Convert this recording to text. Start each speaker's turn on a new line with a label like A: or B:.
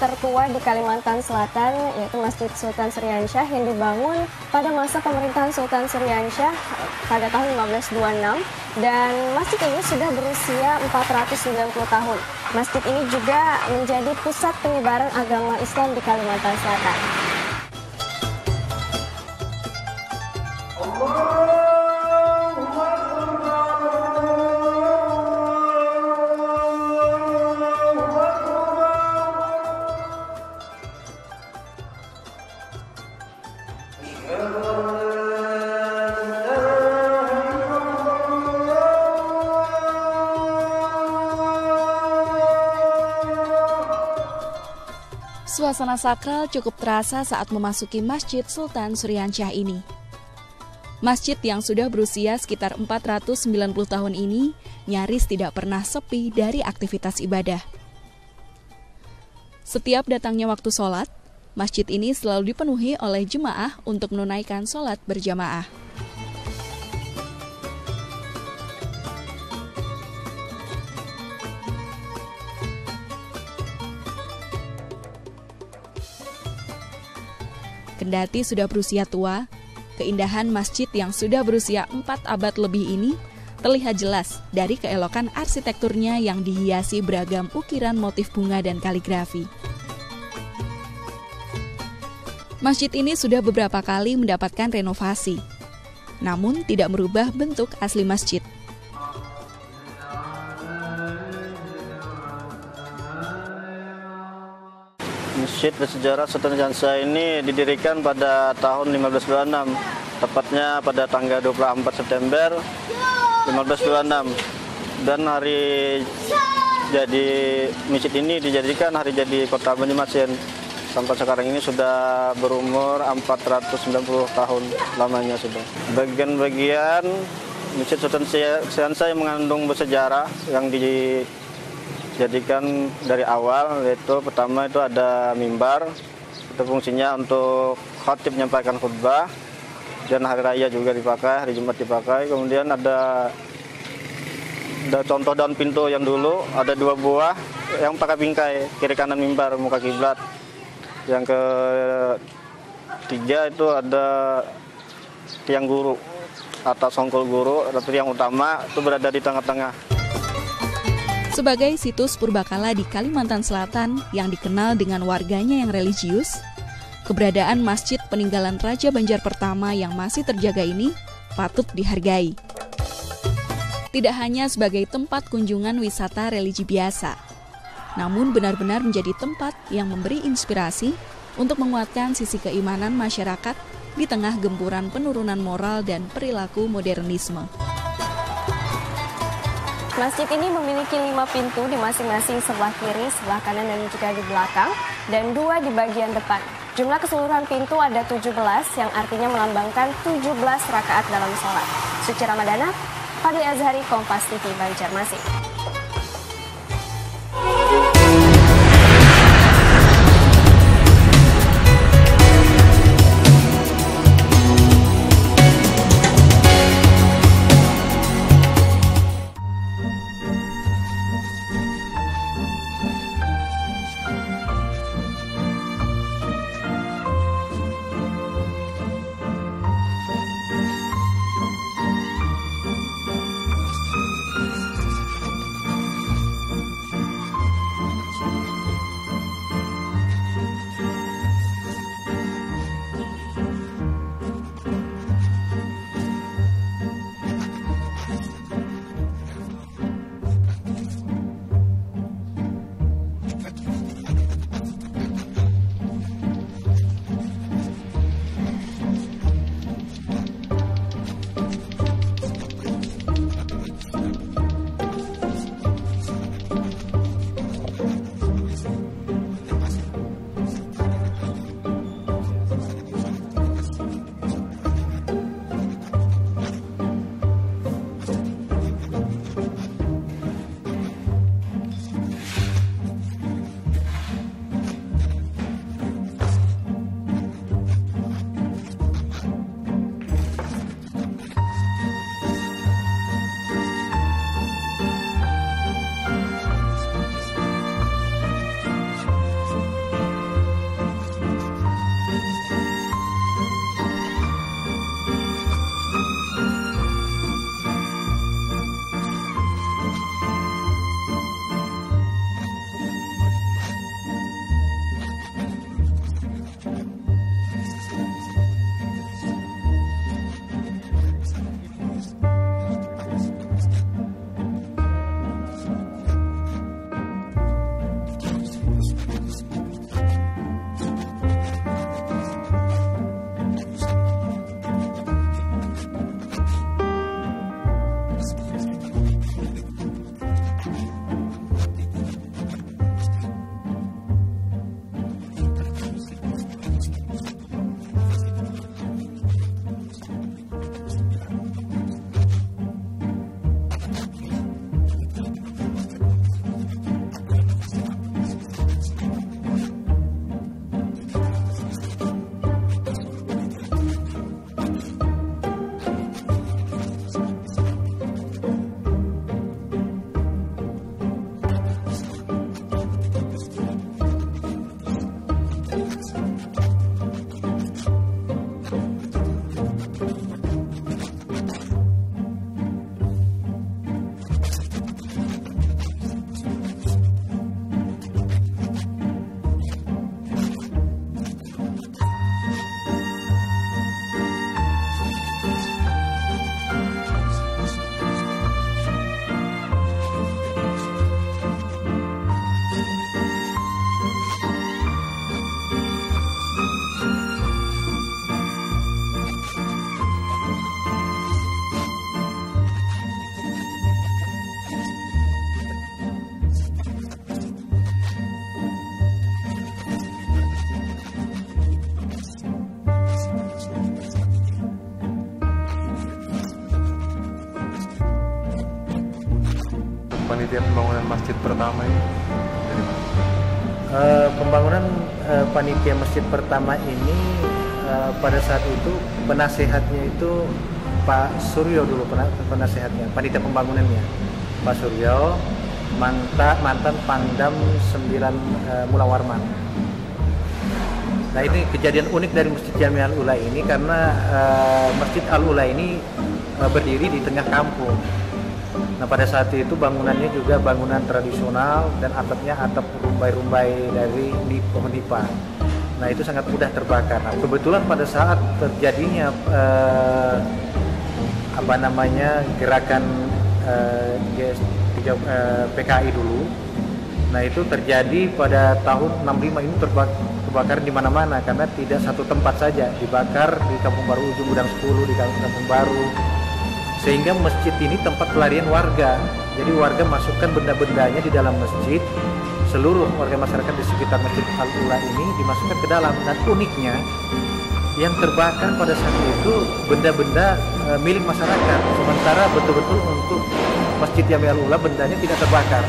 A: tertua di Kalimantan Selatan, yaitu Masjid Sultan Syriansyah yang dibangun pada masa pemerintahan Sultan Syriansyah pada tahun 1526, dan masjid ini sudah berusia 490 tahun. Masjid ini juga menjadi pusat penyebaran agama Islam di Kalimantan Selatan.
B: Suasana sakral cukup terasa saat memasuki Masjid Sultan Syriansyah ini. Masjid yang sudah berusia sekitar 490 tahun ini nyaris tidak pernah sepi dari aktivitas ibadah. Setiap datangnya waktu sholat, masjid ini selalu dipenuhi oleh jemaah untuk menunaikan sholat berjamaah. Kendati sudah berusia tua, keindahan masjid yang sudah berusia 4 abad lebih ini terlihat jelas dari keelokan arsitekturnya yang dihiasi beragam ukiran motif bunga dan kaligrafi. Masjid ini sudah beberapa kali mendapatkan renovasi, namun tidak merubah bentuk asli masjid.
C: Masjid bersejarah Sultan Syriansyah ini didirikan pada tahun 1526, tepatnya pada tanggal 24 September 1526. Dan hari jadi masjid ini dijadikan hari jadi Kota Banjarmasin. Sampai sekarang ini sudah berumur 490 tahun lamanya sudah. Bagian-bagian Masjid Sultan Syriansyah yang mengandung bersejarah yang dijadikan dari awal, yaitu pertama itu ada mimbar, itu fungsinya untuk khatib menyampaikan khutbah, dan hari raya juga dipakai, hari Jumat dipakai. Kemudian ada contoh daun pintu yang dulu ada 2 buah yang pakai bingkai, kiri kanan mimbar muka kiblat. Yang ketiga itu ada tiang guru atau songkol guru, tapi yang utama itu berada di tengah-tengah.
B: Sebagai situs purbakala di Kalimantan Selatan yang dikenal dengan warganya yang religius, keberadaan masjid peninggalan Raja Banjar pertama yang masih terjaga ini patut dihargai. Tidak hanya sebagai tempat kunjungan wisata religi biasa, namun benar-benar menjadi tempat yang memberi inspirasi untuk menguatkan sisi keimanan masyarakat di tengah gempuran penurunan moral dan perilaku modernisme.
A: Masjid ini memiliki 5 pintu di masing-masing sebelah kiri, sebelah kanan, dan juga di belakang, dan 2 di bagian depan. Jumlah keseluruhan pintu ada 17, yang artinya melambangkan 17 rakaat dalam sholat. Suci Ramadana, Fadli Azhari, Kompas TV, Banjarmasin.
D: kejadian pembangunan masjid pertama ini?
E: Pembangunan panitia masjid pertama ini pada saat itu penasehatnya itu Pak Suryo dulu, penasehatnya, panitia pembangunannya Pak Suryo, mantan Pangdam 9 Mula Warman. Nah, ini kejadian unik dari Masjid Jami Al-Ula ini karena Masjid Al-Ula ini berdiri di tengah kampung. Nah, pada saat itu bangunannya juga bangunan tradisional dan atapnya atap rumbai-rumbai dari pohon nipah. Nah, itu sangat mudah terbakar. Nah, kebetulan pada saat terjadinya gerakan PKI dulu, nah itu terjadi pada tahun 65 ini terbakar di mana-mana karena tidak satu tempat saja, dibakar di Kampung Baru Ujung Gudang 10, di Kampung Baru, sehingga masjid ini tempat pelarian warga. Jadi warga masukkan benda-bendanya di dalam masjid, seluruh warga masyarakat di sekitar Masjid Al-Ula ini dimasukkan ke dalam. Dan uniknya yang terbakar pada saat itu benda-benda milik masyarakat, sementara betul-betul untuk Masjid Jami Al-Ula bendanya tidak terbakar.